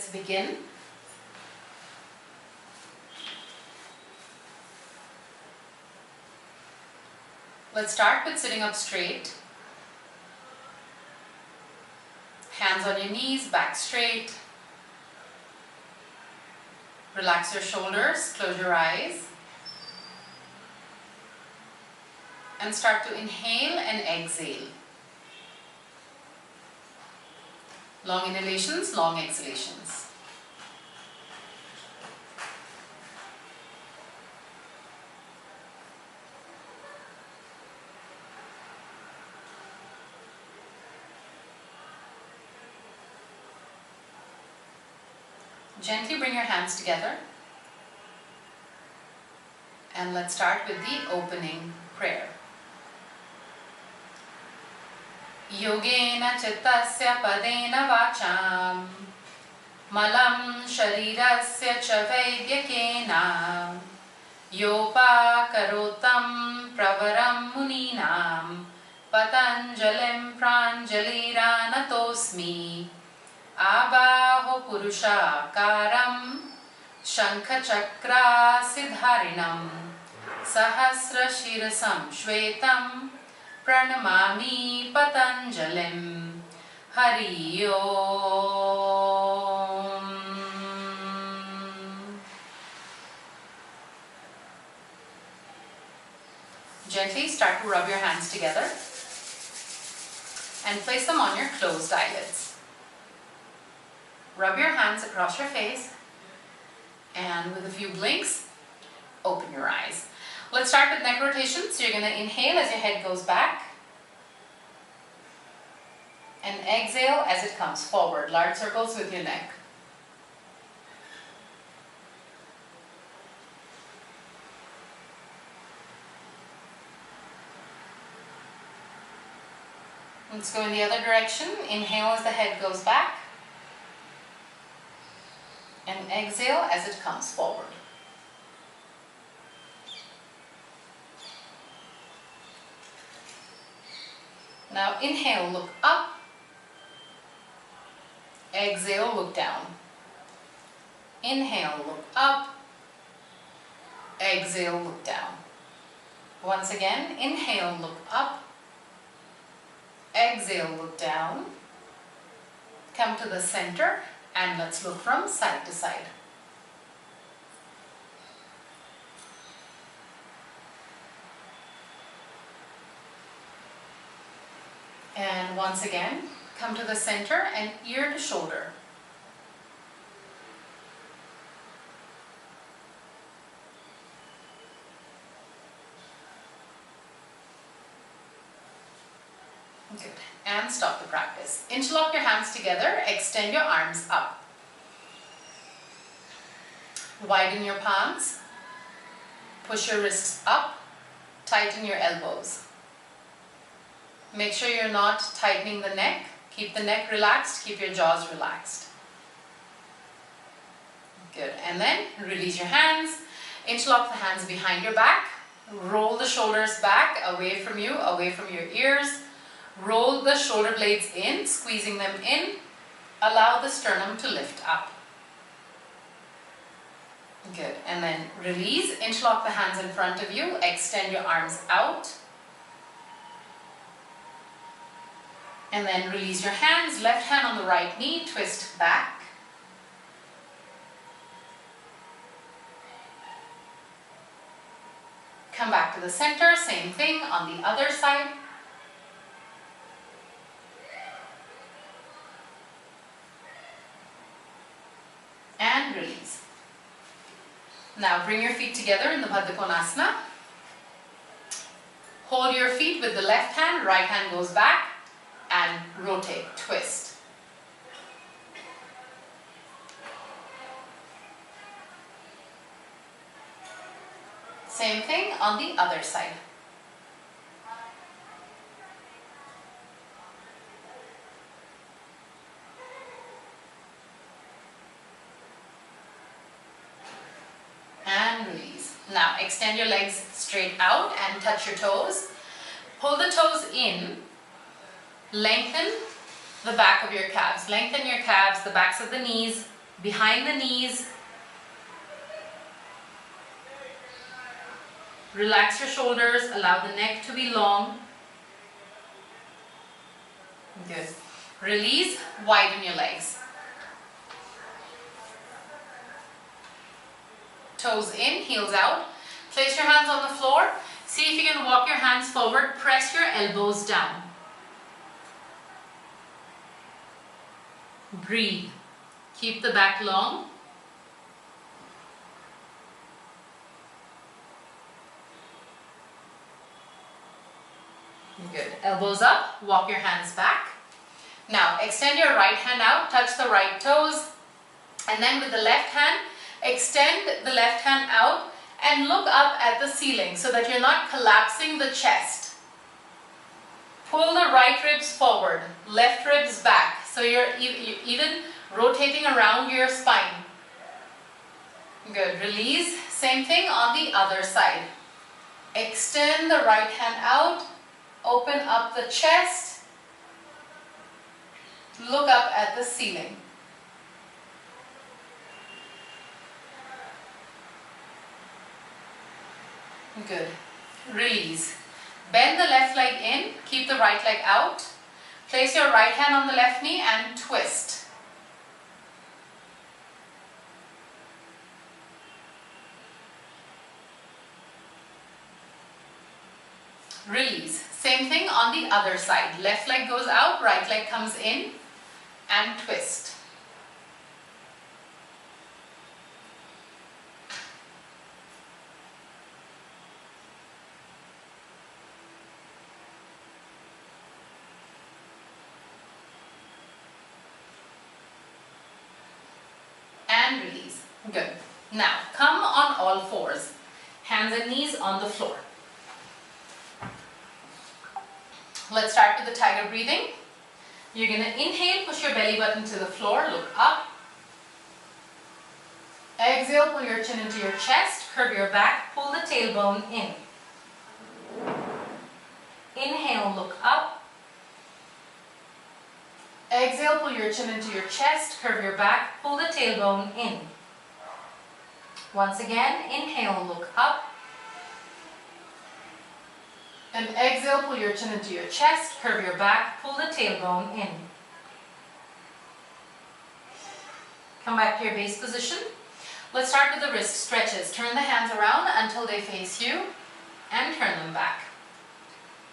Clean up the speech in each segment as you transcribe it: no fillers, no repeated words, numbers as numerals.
let's begin. Let's start with sitting up straight. Hands on your knees, back straight. Relax your shoulders, close your eyes. And start to inhale and exhale. Long inhalations, long exhalations. Gently bring your hands together. And let's start with the opening prayer. Yogena chittasya padena vacham malam sharirasya cha vaidyakena yopa karotam pravaram muninam patanjalim pranjaliranatosmi abaho purusha karam shankha-chakra siddharinam sahasra shirasam shvetam pranamami patanjalim hari om. Gently start to rub your hands together and place them on your closed eyelids. Rub your hands across your face and with a few blinks, open your eyes. Let's start with neck rotation. So you're going to inhale as your head goes back and exhale as it comes forward. Large circles with your neck. Let's go in the other direction. Inhale as the head goes back and exhale as it comes forward. Now inhale, look up. Exhale, look down. Inhale, look up. Exhale, look down. Once again, inhale, look up. Exhale, look down. Come to the center and let's look from side to side. And once again, come to the center and ear to shoulder. Good. And stop the practice. Interlock your hands together, extend your arms up. Widen your palms. Push your wrists up. Tighten your elbows. Make sure you're not tightening the neck. Keep the neck relaxed, keep your jaws relaxed. Good, and then release your hands. Interlock the hands behind your back. Roll the shoulders back, away from you, away from your ears. Roll the shoulder blades in, squeezing them in. Allow the sternum to lift up. Good, and then release. Interlock the hands in front of you. Extend your arms out. And then release your hands, left hand on the right knee, twist back. Come back to the center, same thing on the other side. And release. Now bring your feet together in the Baddha Konasana. Hold your feet with the left hand, right hand goes back. And rotate, twist. Same thing on the other side. And release. Now extend your legs straight out and touch your toes. Pull the toes in. Lengthen the back of your calves. Lengthen your calves, the backs of the knees, behind the knees. Relax your shoulders, allow the neck to be long. Good. Release, widen your legs. Toes in, heels out. Place your hands on the floor. See if you can walk your hands forward. Press your elbows down. Breathe. Keep the back long. Good. Elbows up, walk your hands back. Now extend your right hand out, touch the right toes, and then with the left hand, extend the left hand out and look up at the ceiling so that you're not collapsing the chest. Pull the right ribs forward, left ribs back, so you're even rotating around your spine. Good. Release. Same thing on the other side. Extend the right hand out. Open up the chest. Look up at the ceiling. Good. Release. Bend the left leg in. Keep the right leg out. Place your right hand on the left knee and twist. Release. Same thing on the other side. Left leg goes out, right leg comes in and twist. And release. Good. Now come on all fours. Hands and knees on the floor. Let's start with the tiger breathing. You're going to inhale, push your belly button to the floor, look up. Exhale, pull your chin into your chest, curve your back, pull the tailbone in. Inhale, look up. Exhale, pull your chin into your chest, curve your back, pull the tailbone in. Once again, inhale, look up. And exhale, pull your chin into your chest, curve your back, pull the tailbone in. Come back to your base position. Let's start with the wrist stretches. Turn the hands around until they face you and turn them back.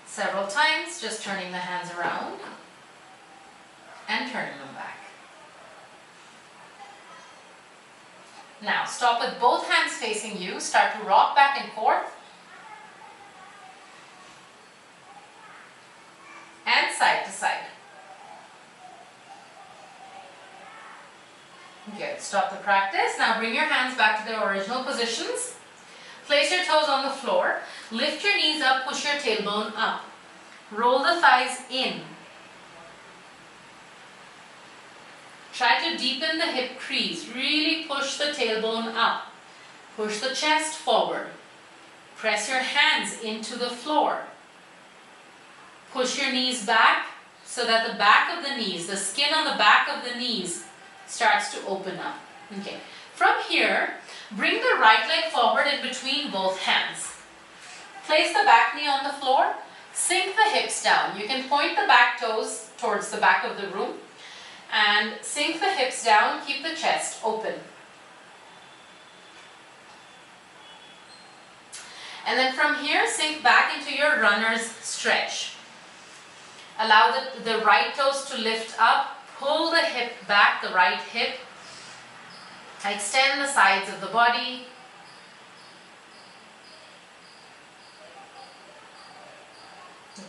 Several times, just turning the hands around and turning them back. Now, stop with both hands facing you. Start to rock back and forth. And side to side. Good. Stop the practice. Now bring your hands back to their original positions. Place your toes on the floor. Lift your knees up, push your tailbone up. Roll the thighs in. Try to deepen the hip crease. Really push the tailbone up. Push the chest forward. Press your hands into the floor. Push your knees back so that the back of the knees, the skin on the back of the knees starts to open up. Okay. From here, bring the right leg forward in between both hands. Place the back knee on the floor. Sink the hips down. You can point the back toes towards the back of the room and sink the hips down. Keep the chest open. And then from here, sink back into your runner's stretch. Allow the right toes to lift up. Pull the hip back, the right hip. Extend the sides of the body.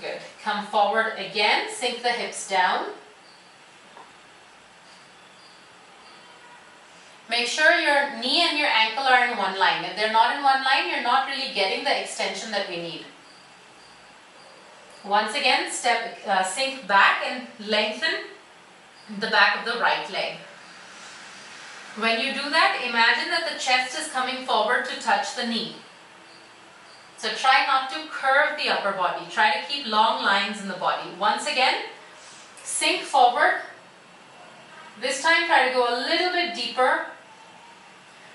Good. Come forward again. Sink the hips down. Make sure your knee and your ankle are in one line. If they're not in one line, you're not really getting the extension that we need. Once again, sink back and lengthen the back of the right leg. When you do that, imagine that the chest is coming forward to touch the knee. So try not to curve the upper body. Try to keep long lines in the body. Once again, sink forward. This time try to go a little bit deeper deeper.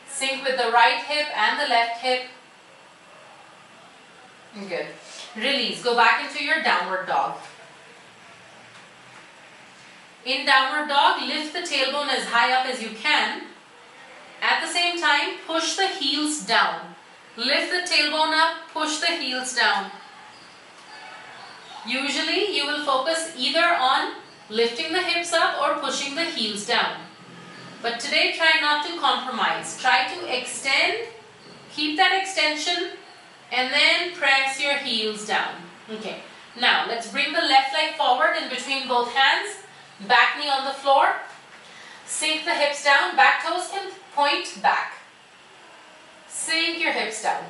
Sink with the right hip and the left hip. Good. Release. Go back into your downward dog. In downward dog, lift the tailbone as high up as you can. At the same time, push the heels down. Lift the tailbone up, push the heels down. Usually, you will focus either on lifting the hips up or pushing the heels down. But today, try not to compromise. Try to extend, keep that extension, and then press your heels down. Okay. Now, let's bring the left leg forward in between both hands. Back knee on the floor. Sink the hips down. Back toes can point back. Sink your hips down.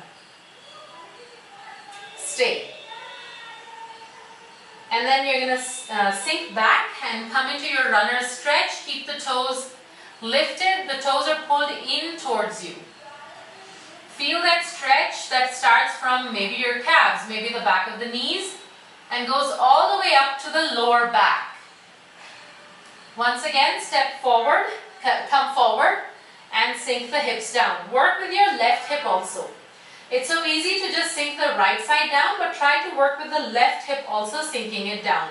Stay. And then you're going to sink back and come into your runner's stretch. Keep the toes lifted. The toes are pulled in towards you. Feel that stretch that starts from maybe your calves, maybe the back of the knees, and goes all the way up to the lower back. Once again, step forward, come forward, and sink the hips down. Work with your left hip also. It's so easy to just sink the right side down, but try to work with the left hip also sinking it down.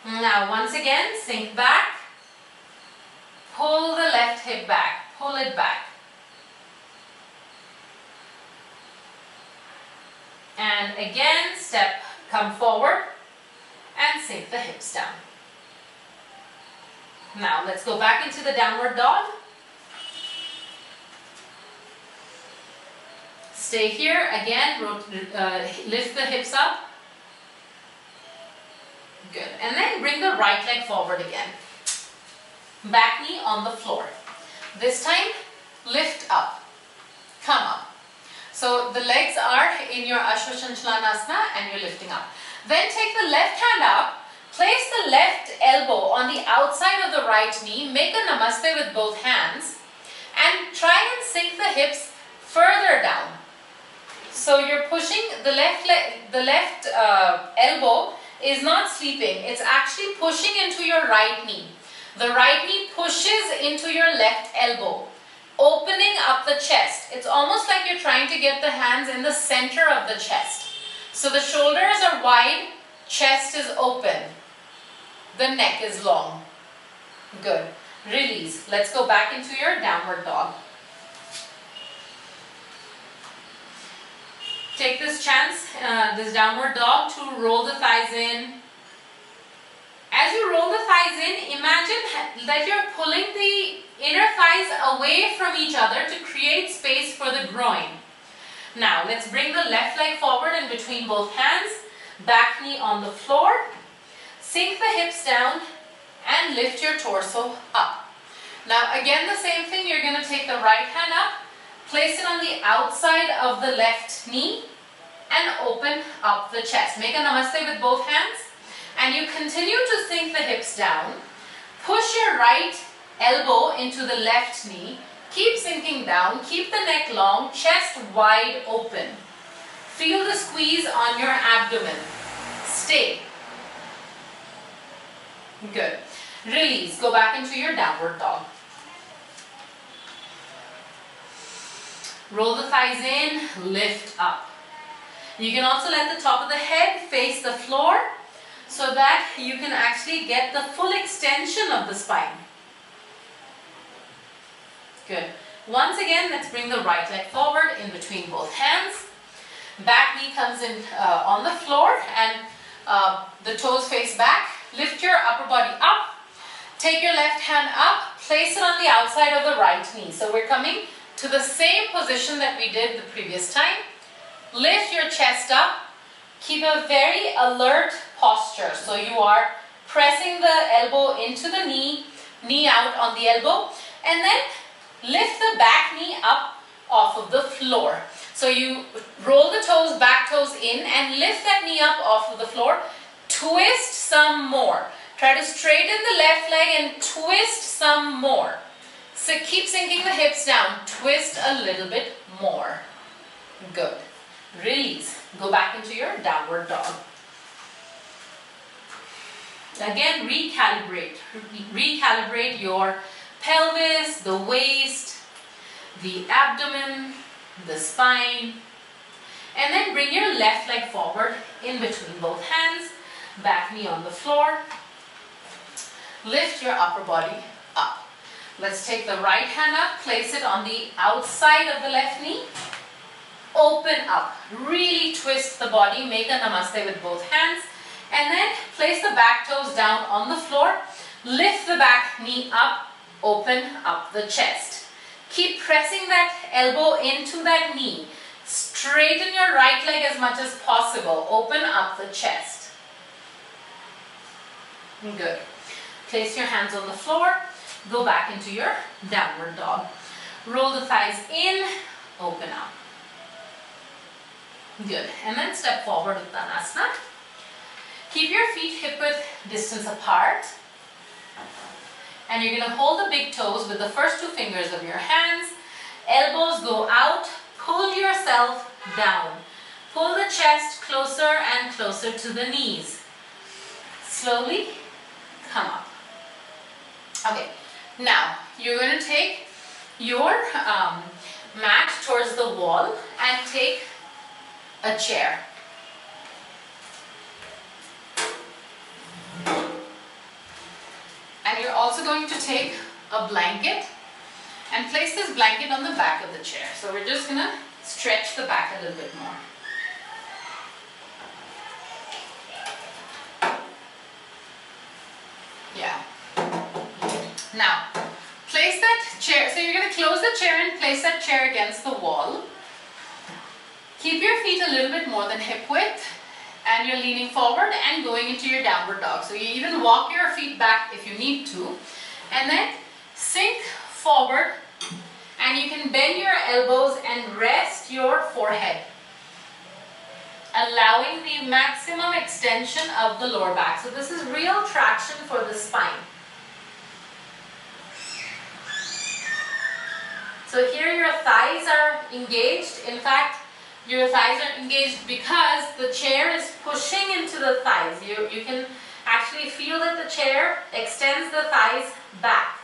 Now, once again, sink back. Pull the left hip back. Pull it back. And again, come forward and sink the hips down. Now, let's go back into the downward dog. Stay here. Again, lift the hips up. Good. And then bring the right leg forward again. Back knee on the floor. This time, lift up. Come up. So the legs are in your Ashwashanchalanasana and you're lifting up. Then take the left hand up. Place the left elbow on the outside of the right knee. Make a namaste with both hands. And try and sink the hips further down. So you're pushing the left elbow is not sleeping. It's actually pushing into your right knee. The right knee pushes into your left elbow, opening up the chest. It's almost like you're trying to get the hands in the center of the chest. So the shoulders are wide, chest is open. The neck is long. Good. Release. Let's go back into your downward dog. Take this chance, this downward dog, to roll the thighs in. As you roll the thighs in, imagine that you're pulling the inner thighs away from each other to create space for the groin. Now, let's bring the left leg forward in between both hands. Back knee on the floor. Sink the hips down and lift your torso up. Now, again, the same thing. You're going to take the right hand up. Place it on the outside of the left knee and open up the chest. Make a namaste with both hands and you continue to sink the hips down. Push your right elbow into the left knee. Keep sinking down. Keep the neck long, chest wide open. Feel the squeeze on your abdomen. Stay. Good. Release. Go back into your downward dog. Roll the thighs in, lift up. You can also let the top of the head face the floor so that you can actually get the full extension of the spine. Good. Once again, let's bring the right leg forward in between both hands. Back knee comes in on the floor and the toes face back. Lift your upper body up. Take your left hand up. Place it on the outside of the right knee. So we're coming to the same position that we did the previous time. Lift your chest up. Keep a very alert posture. So you are pressing the elbow into the knee, knee out on the elbow, and then lift the back knee up off of the floor. So you roll the toes, back toes in, and lift that knee up off of the floor. Twist some more. Try to straighten the left leg and twist some more. So keep sinking the hips down. Twist a little bit more. Good. Release. Go back into your downward dog. Again, recalibrate. Recalibrate your pelvis, the waist, the abdomen, the spine. And then bring your left leg forward in between both hands, back knee on the floor. Lift your upper body up. Let's take the right hand up, place it on the outside of the left knee. Open up, really twist the body, make a namaste with both hands. And then place the back toes down on the floor. Lift the back knee up, open up the chest. Keep pressing that elbow into that knee. Straighten your right leg as much as possible. Open up the chest. Good. Place your hands on the floor. Go back into your downward dog. Roll the thighs in, open up. Good. And then step forward with Uttanasana. Keep your feet hip-width distance apart. And you're going to hold the big toes with the first two fingers of your hands. Elbows go out. Pull yourself down. Pull the chest closer and closer to the knees. Slowly come up. Okay, now you're going to take your mat towards the wall and take a chair. And you're also going to take a blanket and place this blanket on the back of the chair. So we're just going to stretch the back a little bit more. Yeah. Now, place that chair, so you're going to close the chair and place that chair against the wall. Keep your feet a little bit more than hip width and you're leaning forward and going into your downward dog. So you even walk your feet back if you need to. And then sink forward and you can bend your elbows and rest your forehead, allowing the maximum extension of the lower back. So this is real traction for the spine. So here your thighs are engaged. In fact, your thighs are engaged because the chair is pushing into the thighs. You can actually feel that the chair extends the thighs back.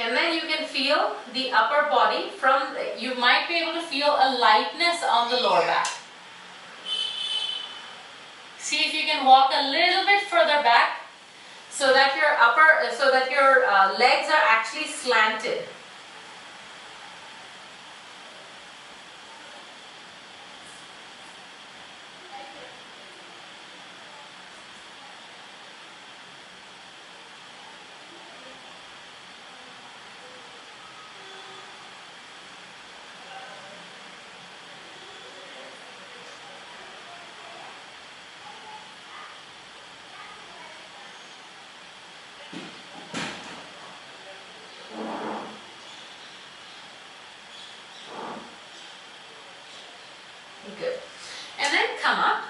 And then you can feel the upper body you might be able to feel a lightness on the lower back. See if you can walk a little bit further back so that your legs are actually slanted. Good. And then come up.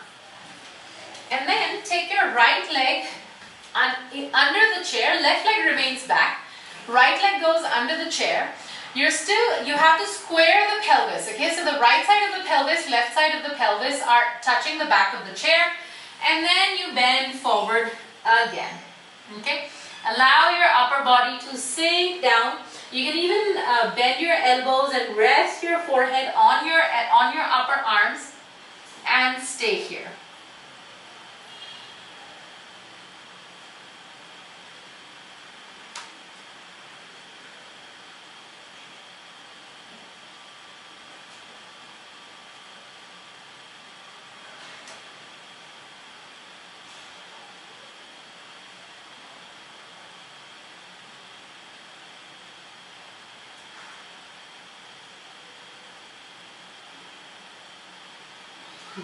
And then take your right leg under the chair. Left leg remains back. Right leg goes under the chair. You have to square the pelvis. Okay, so the right side of the pelvis, left side of the pelvis are touching the back of the chair. And then you bend forward again. Okay, allow your upper body to sink down. You can even bend your elbows and rest your forehead on your upper arms and stay here.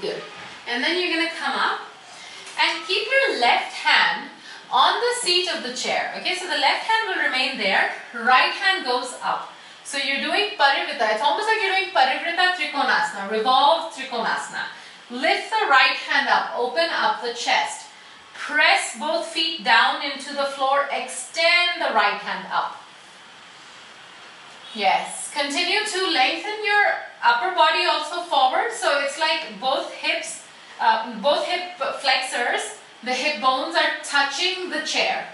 Good. And then you're going to come up and keep your left hand on the seat of the chair. Okay, so the left hand will remain there. Right hand goes up. So you're doing Parivrita. It's almost like you're doing Parivrita Trikonasana, revolve Trikonasana. Lift the right hand up, open up the chest. Press both feet down into the floor, extend the right hand up. Yes, continue to lengthen your upper body also forward. So it's like both hip flexors The hip bones are touching the chair.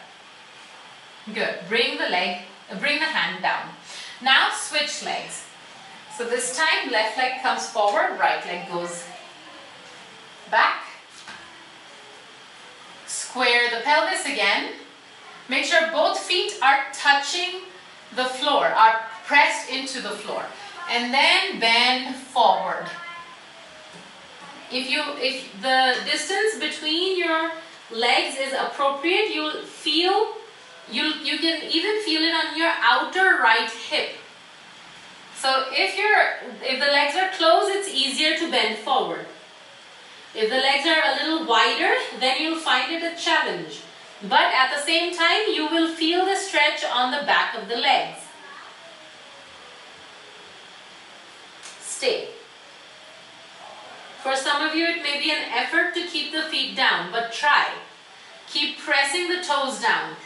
Good. Bring the hand down. Now switch legs. So this time left leg comes forward, right leg goes back. Square the pelvis again. Make sure both feet are touching the floor, are pressed into the floor. And then bend forward. If the distance between your legs is appropriate, you can even feel it on your outer right hip. So if the legs are closed, it's easier to bend forward. If the legs are a little wider, then you'll find it a challenge. But at the same time, you will feel the stretch on the back of the legs. Stay. For some of you, it may be an effort to keep the feet down, but try. Keep pressing the toes down.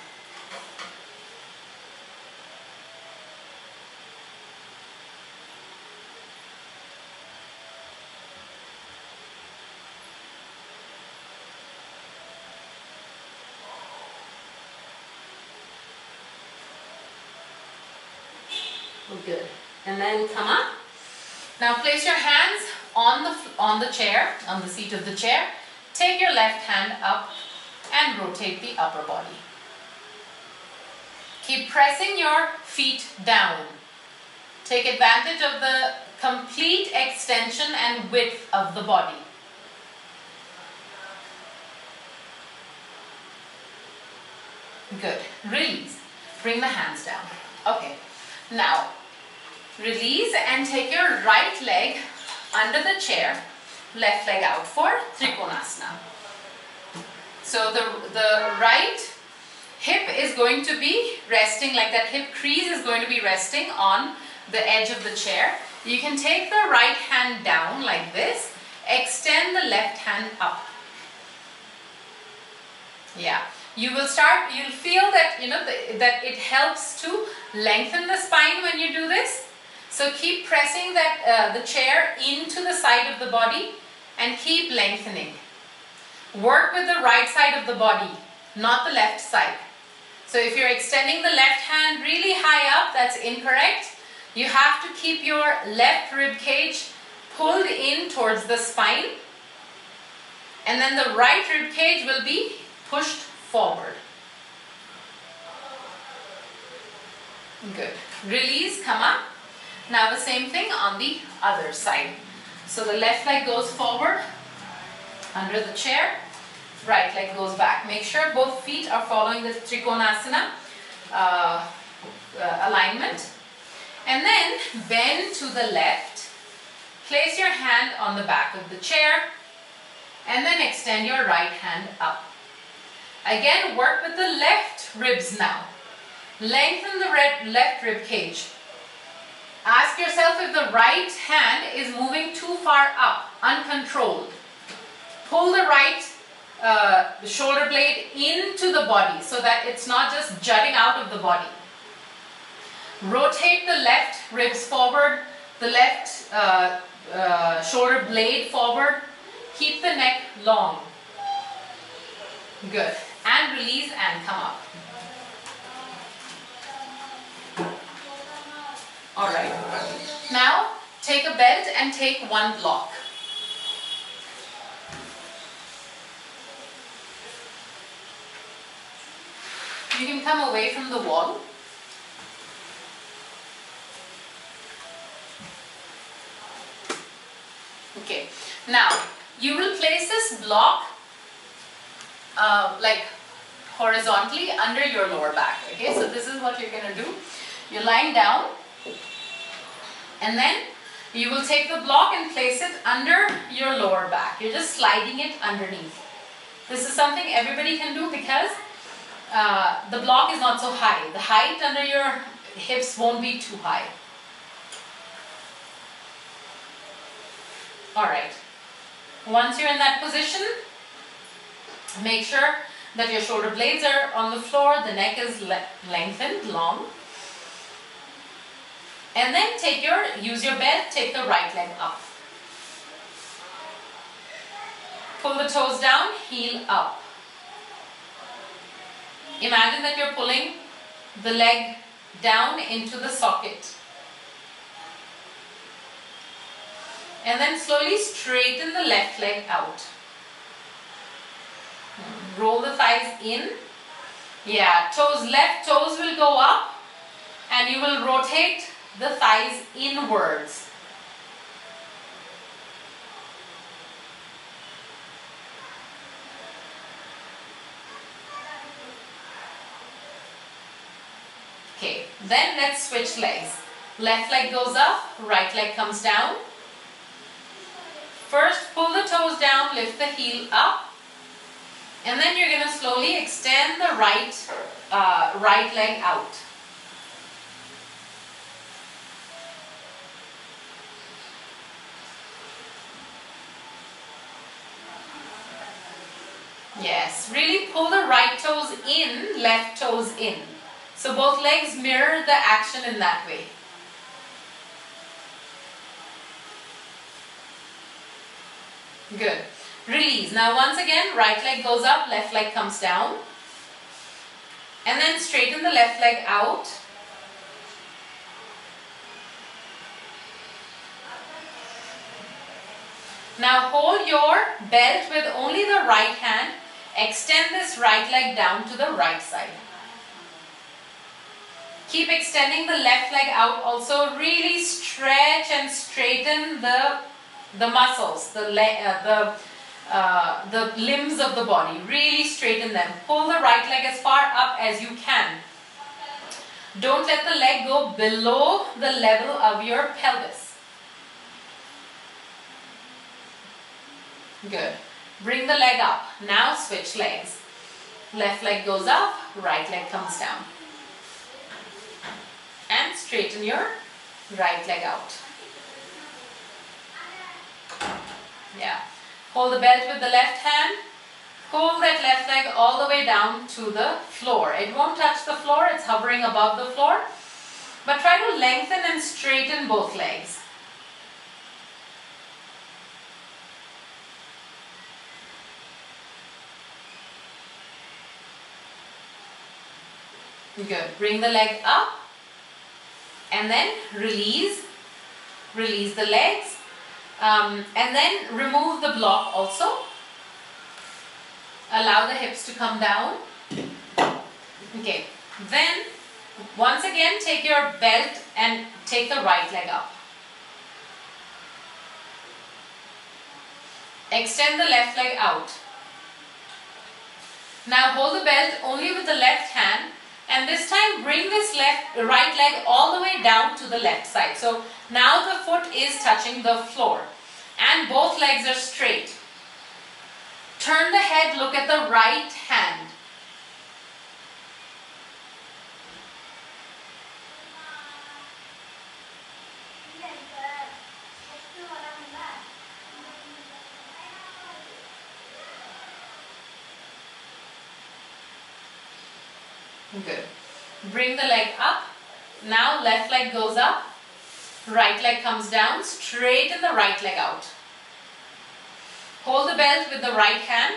Good. And then come up. Now place your hands on the chair, on the seat of the chair. Take your left hand up and rotate the upper body. Keep pressing your feet down. Take advantage of the complete extension and width of the body. Good. Release. Bring the hands down. Okay. Now, release and take your right leg under the chair, left leg out for Trikonasana. So the right hip is going to be resting, like that hip crease is going to be resting on the edge of the chair. You can take the right hand down like this, extend the left hand up. Yeah. You'll feel that, that it helps to lengthen the spine when you do this. So keep pressing the chair into the side of the body and keep lengthening. Work with the right side of the body, not the left side. So if you're extending the left hand really high up, that's incorrect. You have to keep your left rib cage pulled in towards the spine. And then the right rib cage will be pushed forward. Good. Release, come up. Now the same thing on the other side. So the left leg goes forward under the chair. Right leg goes back. Make sure both feet are following the Trikonasana alignment. And then bend to the left. Place your hand on the back of the chair. And then extend your right hand up. Again, work with the left ribs now. Lengthen the left rib cage. Ask yourself if the right hand is moving too far up, uncontrolled. Pull the right shoulder blade into the body so that it's not just jutting out of the body. Rotate the left ribs forward, the left shoulder blade forward. Keep the neck long. Good. And release and come up. Alright. Now take a belt and take one block. You can come away from the wall. Okay. Now you will place this block like horizontally under your lower back. Okay, so this is what you're going to do. You're lying down and then you will take the block and place it under your lower back. You're just sliding it underneath. This is something everybody can do because the block is not so high. The height under your hips won't be too high. Alright. Once you're in that position, make sure that your shoulder blades are on the floor, the neck is lengthened, long. And then use your belt, take the right leg up. Pull the toes down, heel up. Imagine that you're pulling the leg down into the socket. And then slowly straighten the left leg out. Roll the thighs in. Yeah, left toes will go up and you will rotate the thighs inwards. Okay, then let's switch legs. Left leg goes up, right leg comes down. First, pull the toes down, lift the heel up. And then you're going to slowly extend the right leg out. Yes, really pull the right toes in, left toes in. So both legs mirror the action in that way. Good. Release. Now once again, right leg goes up, left leg comes down. And then straighten the left leg out. Now hold your belt with only the right hand. Extend this right leg down to the right side. Keep extending the left leg out. Also really stretch and straighten the muscles, the limbs of the body. Really straighten them. Pull the right leg as far up as you can. Don't let the leg go below the level of your pelvis. Good. Bring the leg up. Now switch legs. Left leg goes up, right leg comes down. And straighten your right leg out. Yeah. Hold the belt with the left hand. Pull that left leg all the way down to the floor. It won't touch the floor, it's hovering above the floor. But try to lengthen and straighten both legs. Good. Bring the leg up and then release. Release the legs. And then remove the block also. Allow the hips to come down. Okay. Then once again take your belt and take the right leg up. Extend the left leg out. Now hold the belt only with the left hand. And this time bring this right leg all the way down to the left side. So now the foot is touching the floor and both legs are straight. Turn the head, look at the right hand. Good. Bring the leg up. Now left leg goes up. Right leg comes down. Straighten the right leg out. Hold the belt with the right hand.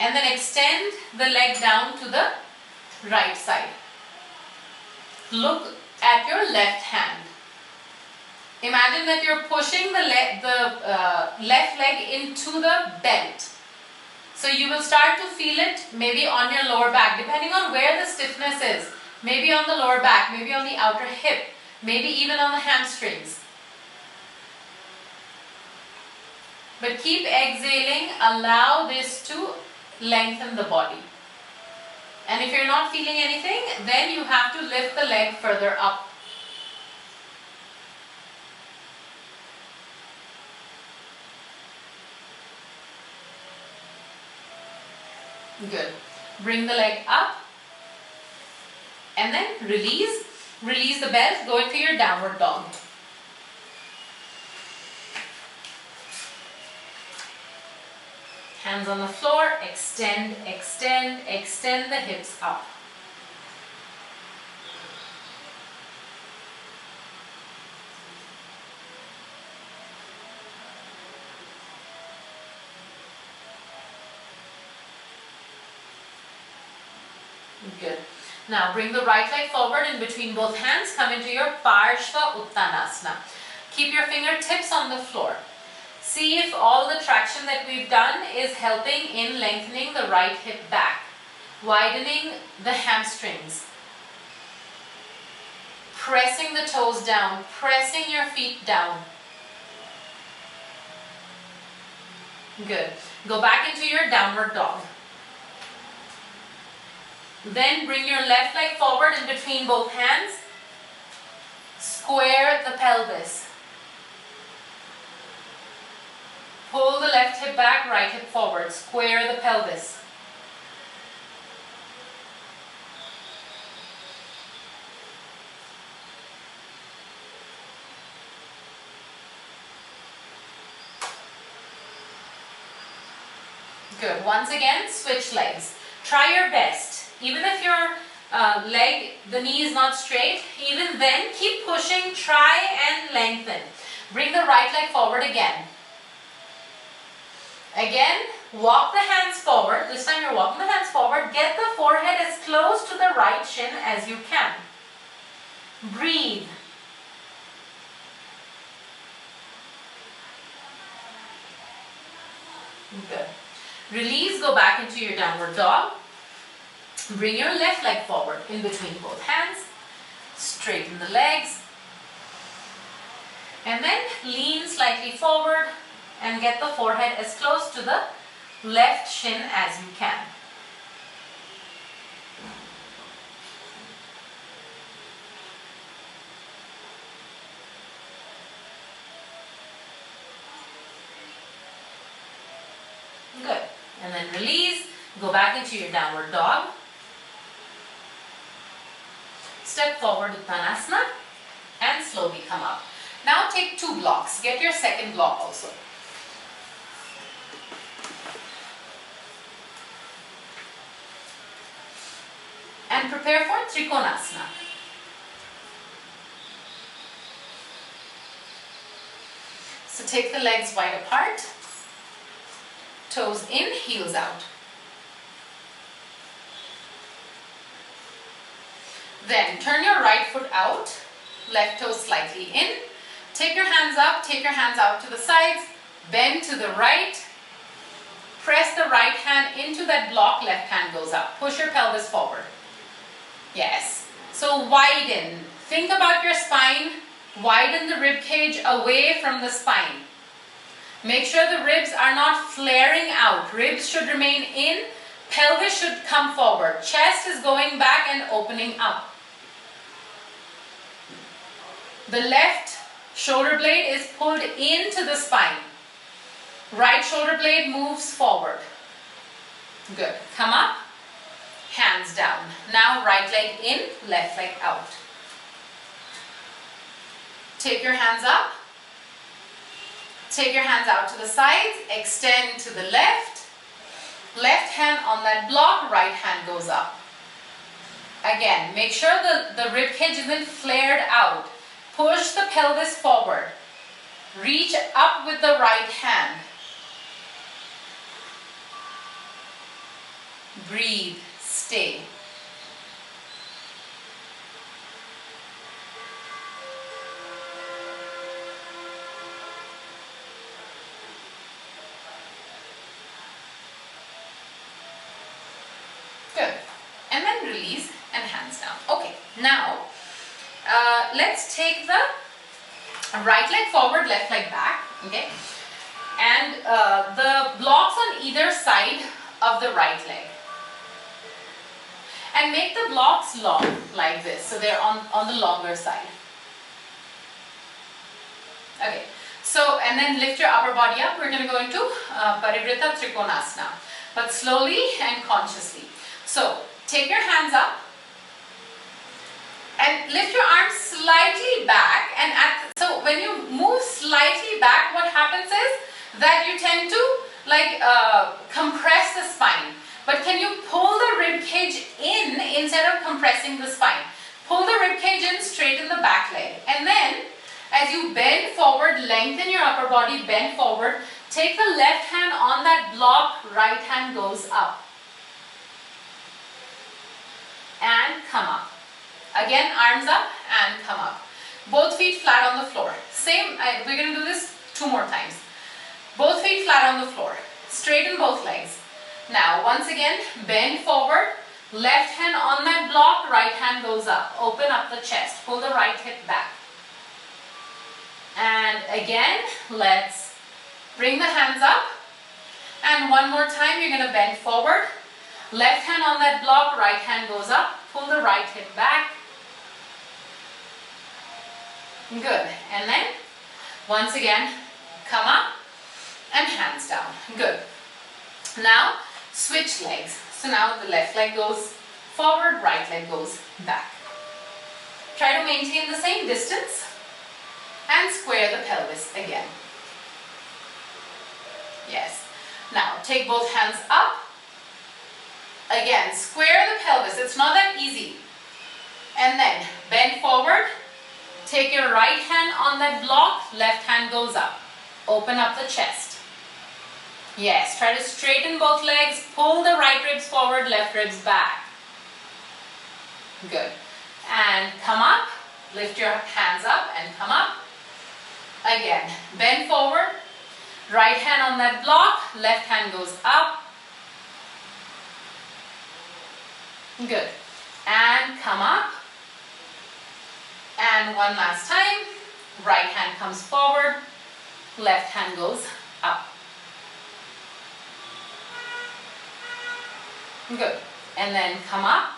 And then extend the leg down to the right side. Look at your left hand. Imagine that you're pushing the left leg into the belt. So you will start to feel it maybe on your lower back, depending on where the stiffness is. Maybe on the lower back, maybe on the outer hip, maybe even on the hamstrings. But keep exhaling, allow this to lengthen the body. And if you're not feeling anything, then you have to lift the leg further up. Good. Bring the leg up and then release. Release the belt, go into your downward dog. Hands on the floor, extend, extend, extend the hips up. Good. Now bring the right leg forward in between both hands. Come into your Parshva Uttanasana. Keep your fingertips on the floor. See if all the traction that we've done is helping in lengthening the right hip back, widening the hamstrings, pressing the toes down, pressing your feet down. Good. Go back into your downward dog. Then bring your left leg forward in between both hands. Square the pelvis. Pull the left hip back, right hip forward. Square the pelvis. Good. Once again, switch legs. Try your best. Even if your the knee is not straight, even then keep pushing, try and lengthen. Bring the right leg forward again. Again, walk the hands forward. This time you're walking the hands forward. Get the forehead as close to the right shin as you can. Breathe. Good. Release, go back into your downward dog. Bring your left leg forward in between both hands. Straighten the legs. And then lean slightly forward and get the forehead as close to the left shin as you can. Good. And then release, go back into your downward dog. Step forward Uttanasana and slowly come up. Now take 2 blocks. Get your second block also. And prepare for Trikonasana. So take the legs wide apart. Toes in, heels out. Then turn your right foot out, left toe slightly in. Take your hands up, take your hands out to the sides, bend to the right. Press the right hand into that block, left hand goes up. Push your pelvis forward. Yes. So widen. Think about your spine. Widen the rib cage away from the spine. Make sure the ribs are not flaring out. Ribs should remain in. Pelvis should come forward. Chest is going back and opening up. The left shoulder blade is pulled into the spine. Right shoulder blade moves forward. Good. Come up. Hands down. Now right leg in, left leg out. Take your hands up. Take your hands out to the sides. Extend to the left. Left hand on that block, right hand goes up. Again, make sure the rib cage isn't flared out. Push the pelvis forward. Reach up with the right hand. Breathe, stay. Good. And then release and hands down. Okay, now let's take the right leg forward, left leg back. Okay, and the blocks on either side of the right leg. And make the blocks long like this, so they're on the longer side. Okay, so and then lift your upper body up. We're going to go into Parivrita Trikonasana, but slowly and consciously. So take your hands up and lift your arms slightly back. And so when you move slightly back, what happens is that you tend to compress the spine. But can you pull the rib cage in instead of compressing the spine? Pull the rib cage in, straighten the back leg. And then as you bend forward, lengthen your upper body, bend forward. Take the left hand on that block, right hand goes up. come up. Again, arms up and come up. Both feet flat on the floor. Same, we're going to do this 2 more times. Both feet flat on the floor. Straighten both legs. Now, once again, bend forward. Left hand on that block, right hand goes up. Open up the chest. Pull the right hip back. And again, let's bring the hands up. And one more time, you're going to bend forward. Left hand on that block, right hand goes up. Pull the right hip back. Good. And then, once again, come up and hands down. Good. Now, switch legs. So now the left leg goes forward, right leg goes back. Try to maintain the same distance and square the pelvis again. Yes. Now, take both hands up. Again, square the pelvis. It's not that easy. And then bend forward. Take your right hand on that block. Left hand goes up. Open up the chest. Yes, try to straighten both legs. Pull the right ribs forward, left ribs back. Good. And come up. Lift your hands up and come up. Again, bend forward. Right hand on that block. Left hand goes up. Good. And come up. And one last time. Right hand comes forward. Left hand goes up. Good. And then come up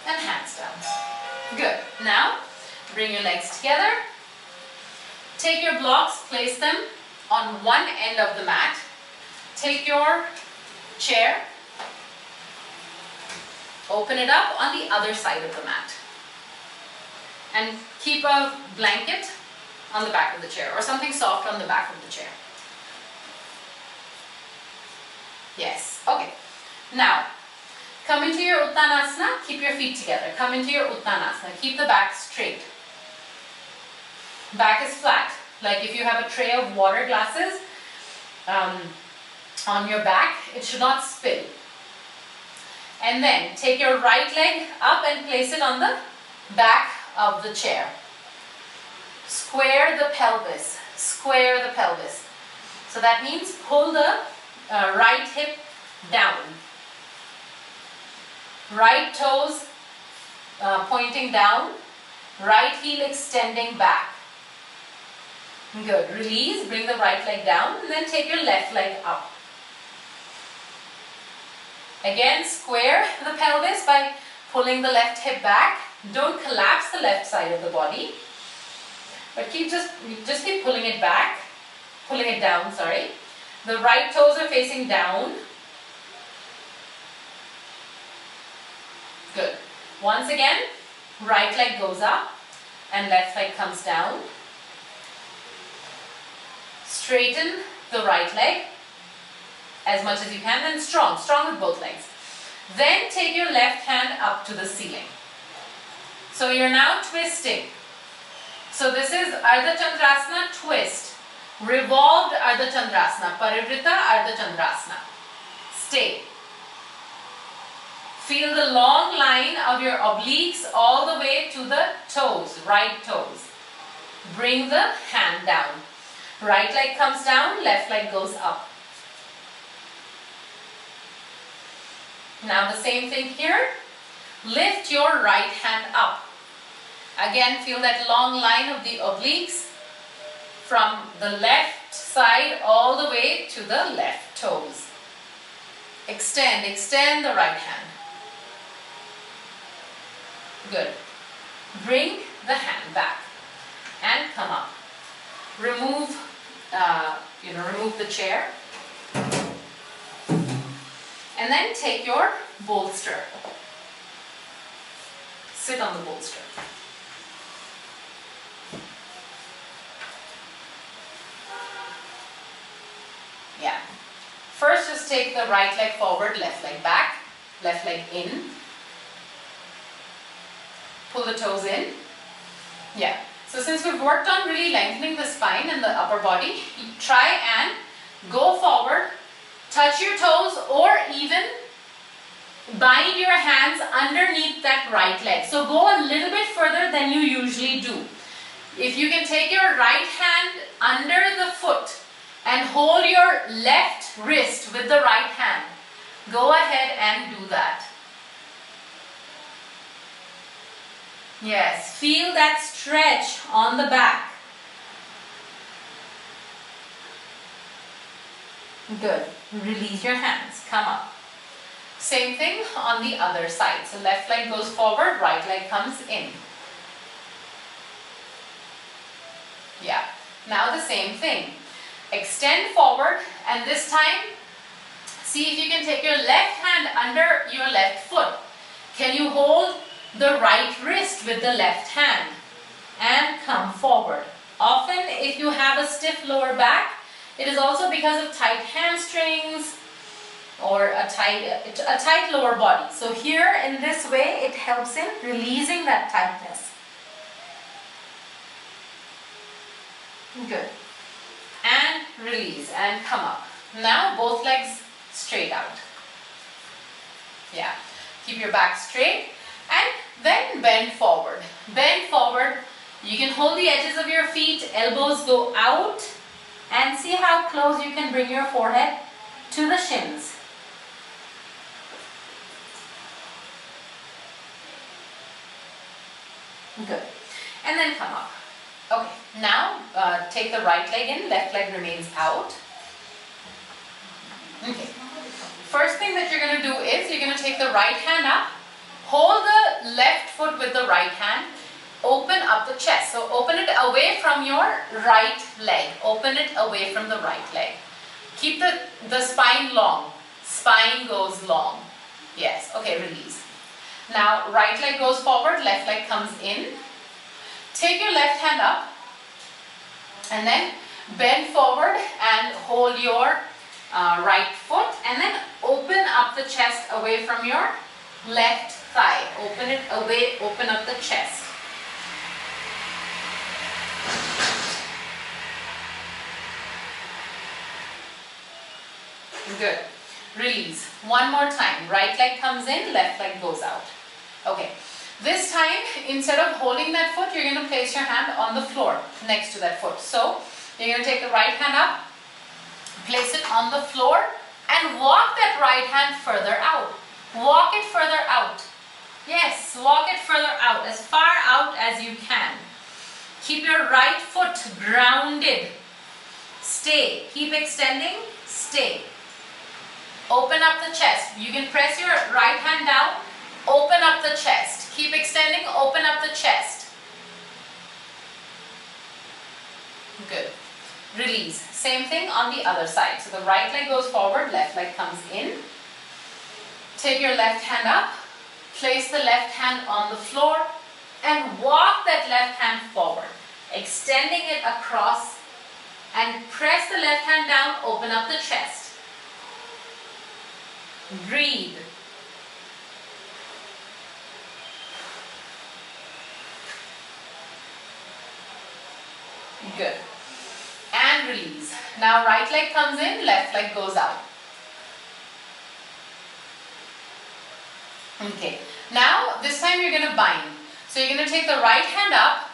and hands down. Good. Now, bring your legs together. Take your blocks, place them on one end of the mat. Take your chair, open it up on the other side of the mat. And keep a blanket on the back of the chair or something soft on the back of the chair. Yes. Okay. Now, come into your Uttanasana, keep your feet together. Come into your Uttanasana, keep the back straight. Back is flat, like if you have a tray of water glasses on your back, it should not spill. And then take your right leg up and place it on the back of the chair. Square the pelvis, square the pelvis. So that means pull the right hip down. Right toes pointing down, right heel extending back. Good. Release, bring the right leg down and then take your left leg up. Again, square the pelvis by pulling the left hip back. Don't collapse the left side of the body, but just keep pulling it back, pulling it down, sorry. The right toes are facing down. Good. Once again, right leg goes up and left leg comes down. Straighten the right leg as much as you can and strong with both legs. Then take your left hand up to the ceiling. So you're now twisting. So this is Ardha Chandrasana twist. Revolved Ardha Chandrasana. Parivrita Ardha Chandrasana. Stay. Feel the long line of your obliques all the way to the toes, right toes. Bring the hand down. Right leg comes down, left leg goes up. Now the same thing here. Lift your right hand up. Again, feel that long line of the obliques from the left side all the way to the left toes. Extend the right hand. Good. Bring the hand back and come up. Remove the chair. And then take your bolster. Sit on the bolster. Yeah. First, just take the right leg forward, left leg back, left leg in. Pull the toes in. Yeah. So since we've worked on really lengthening the spine and the upper body, try and go forward, touch your toes, or even bind your hands underneath right leg. So go a little bit further than you usually do. If you can take your right hand under the foot and hold your left wrist with the right hand, go ahead and do that. Yes, feel that stretch on the back. Good. Release your hands. Come up. Same thing on the other side. So left leg goes forward, right leg comes in. Yeah. Now the same thing. Extend forward, and this time see if you can take your left hand under your left foot. Can you hold the right wrist with the left hand and come forward? Often if you have a stiff lower back, it is also because of tight hamstrings or a tight lower body. So here in this way it helps in releasing that tightness. Good. And release and come up. Now both legs straight out. Yeah. Keep your back straight and then bend forward. Bend forward. You can hold the edges of your feet, elbows go out, and see how close you can bring your forehead to the shins. Good. And then come up. Okay, now take the right leg in, left leg remains out. Okay. First thing that you're going to do is you're going to take the right hand up, hold the left foot with the right hand, open up the chest. So open it away from your right leg. Open it away from the right leg. Keep the spine long. Spine goes long. Yes, okay, release. Now right leg goes forward, left leg comes in. Take your left hand up and then bend forward and hold your right foot and then open up the chest away from your left thigh. Open it away, open up the chest. Good. Release. One more time. Right leg comes in, left leg goes out. Okay. This time, instead of holding that foot, you're going to place your hand on the floor next to that foot. So, you're going to take the right hand up, place it on the floor, and walk that right hand further out. Walk it further out. Yes, walk it further out, as far out as you can. Keep your right foot grounded. Stay. Keep extending. Stay. Open up the chest. You can press your right hand down. Open up the chest. Keep extending. Open up the chest. Good. Release. Same thing on the other side. So the right leg goes forward, left leg comes in. Take your left hand up. Place the left hand on the floor and walk that left hand forward. Extending it across and press the left hand down. Open up the chest. Breathe. Good. And release. Now right leg comes in, left leg goes out. Okay. Now this time you're going to bind. So you're going to take the right hand up,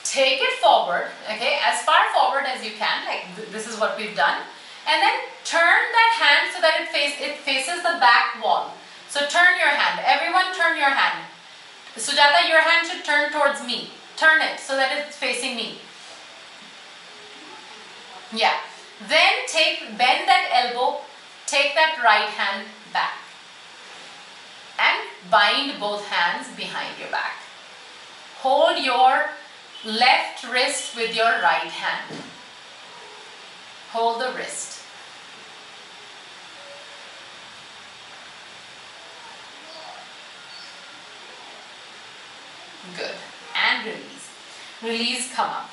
take it forward, okay, as far forward as you can, like this is what we've done. And then turn that hand so that it faces the back wall. So turn your hand. Everyone turn your hand. Sujata, your hand should turn towards me. Turn it so that it's facing me. Yeah. Then bend that elbow, take that right hand back. And bind both hands behind your back. Hold your left wrist with your right hand. Hold the wrist. Good. And release. Release, come up.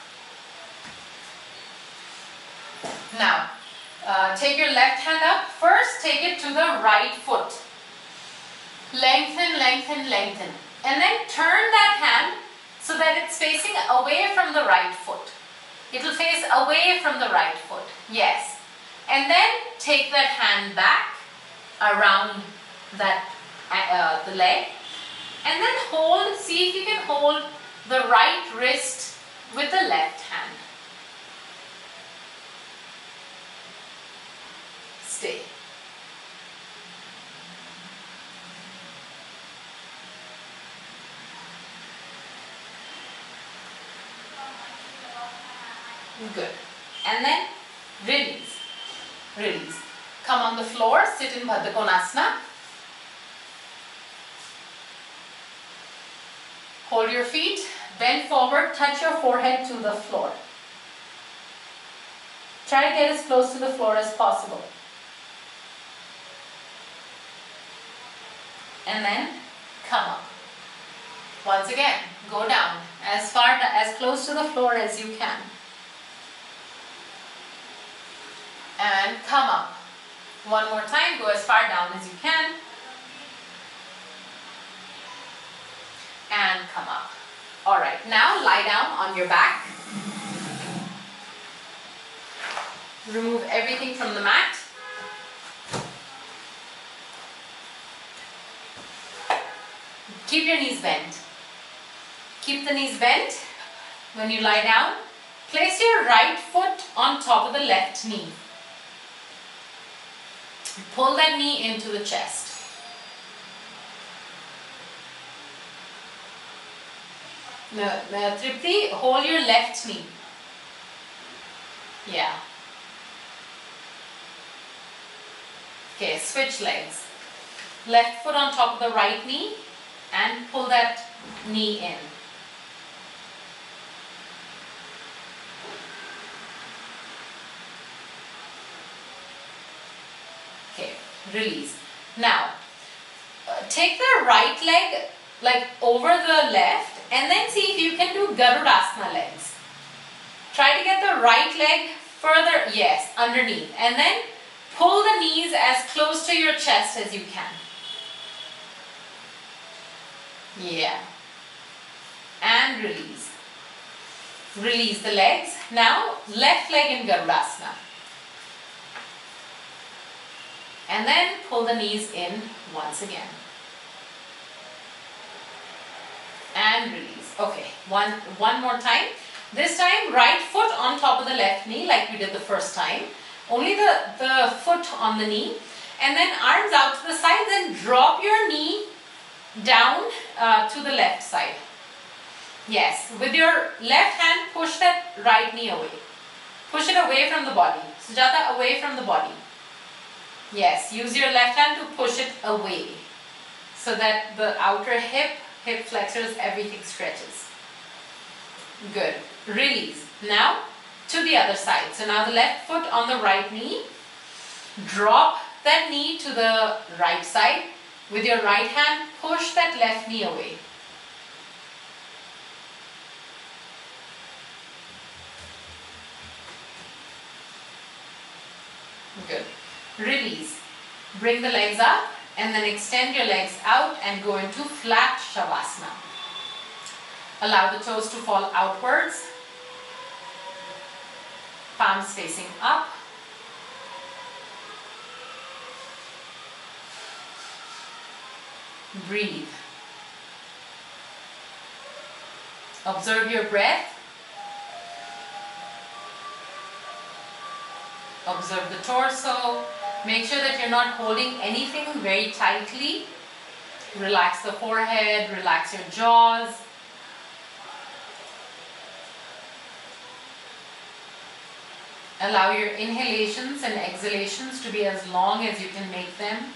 Now, take your left hand up. First, take it to the right foot. Lengthen, lengthen, lengthen. And then turn that hand so that it's facing away from the right foot. It will face away from the right foot. Yes. And then take that hand back around that the leg And then hold, see if you can hold the right wrist with the left hand. Stay. Good. And then release. Release. Come on the floor, sit in Baddha Konasana. Hold your feet, bend forward, touch your forehead to the floor. Try to get as close to the floor as possible. And then come up. Once again, go down as close to the floor as you can. And come up. One more time, go as far down as you can. And come up. Alright, now lie down on your back. Remove everything from the mat. Keep your knees bent. Keep the knees bent when you lie down. Place your right foot on top of the left knee. Pull that knee into the chest. Now, Tripti, hold your left knee. Yeah. Okay, switch legs. Left foot on top of the right knee and pull that knee in. Okay, release. Now, take the right leg like over the left and then see if you can do Garudasana legs. Try to get the right leg further, yes, underneath. And then pull the knees as close to your chest as you can. Yeah. And release. Release the legs. Now, left leg in Garudasana. And then pull the knees in once again. And release. Okay, one more time. This time, right foot on top of the left knee like we did the first time. Only the foot on the knee. And then arms out to the side. Then drop your knee down to the left side. Yes, with your left hand, push that right knee away. Push it away from the body. Sujata, away from the body. Yes, use your left hand to push it away so that the outer hip flexors, everything stretches. Good. Release. Now to the other side. So now the left foot on the right knee. Drop that knee to the right side. With your right hand, push that left knee away. Good. Release. Bring the legs up and then extend your legs out and go into flat Shavasana. Allow the toes to fall outwards. Palms facing up. Breathe. Observe your breath. Observe the torso. Make sure that you're not holding anything very tightly. Relax the forehead, relax your jaws. Allow your inhalations and exhalations to be as long as you can make them.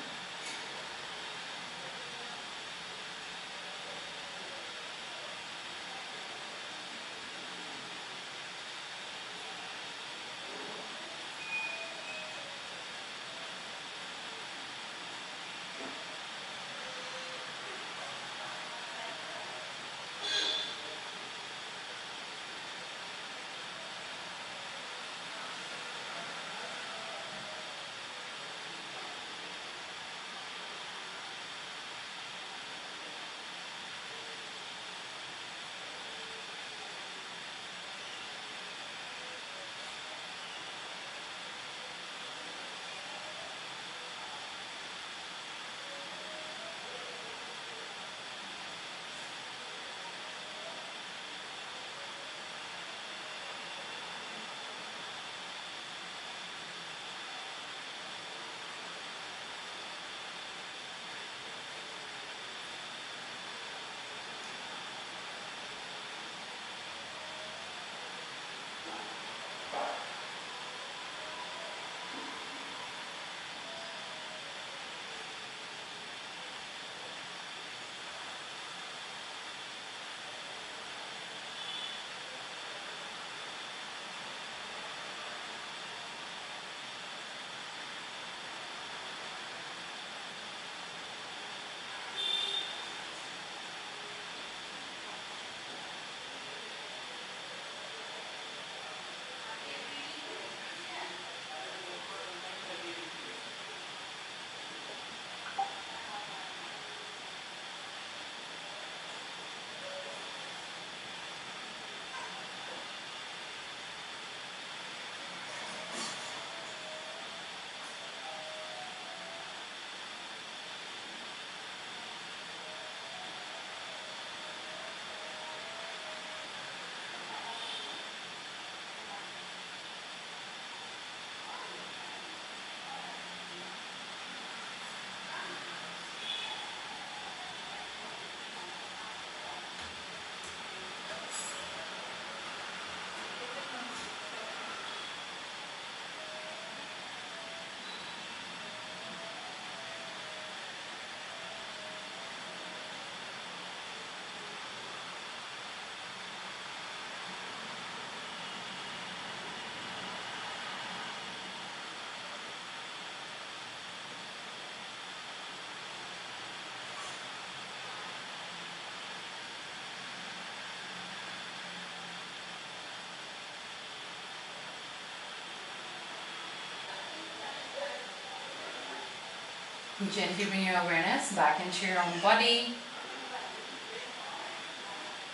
Gently bring your awareness back into your own body.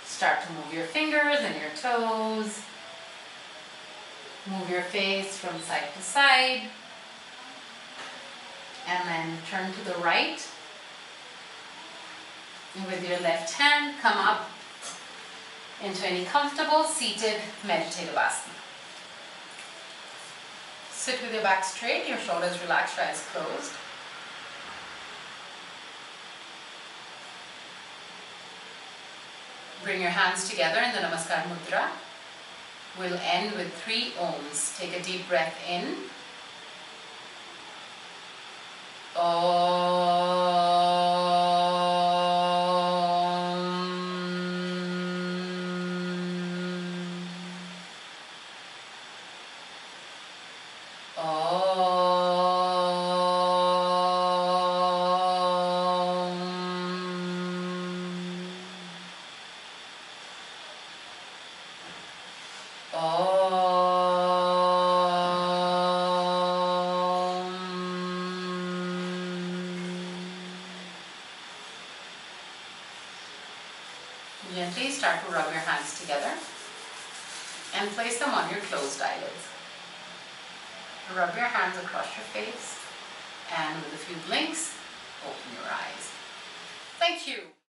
Start to move your fingers and your toes. Move your face from side to side. And then turn to the right. And with your left hand, come up into any comfortable seated meditative asana. Sit with your back straight, your shoulders relaxed, your eyes closed. Bring your hands together in the Namaskar Mudra. We'll end with 3 Oms. Take a deep breath in. Gently start to rub your hands together and place them on your closed eyelids. Rub your hands across your face and with a few blinks, open your eyes. Thank you.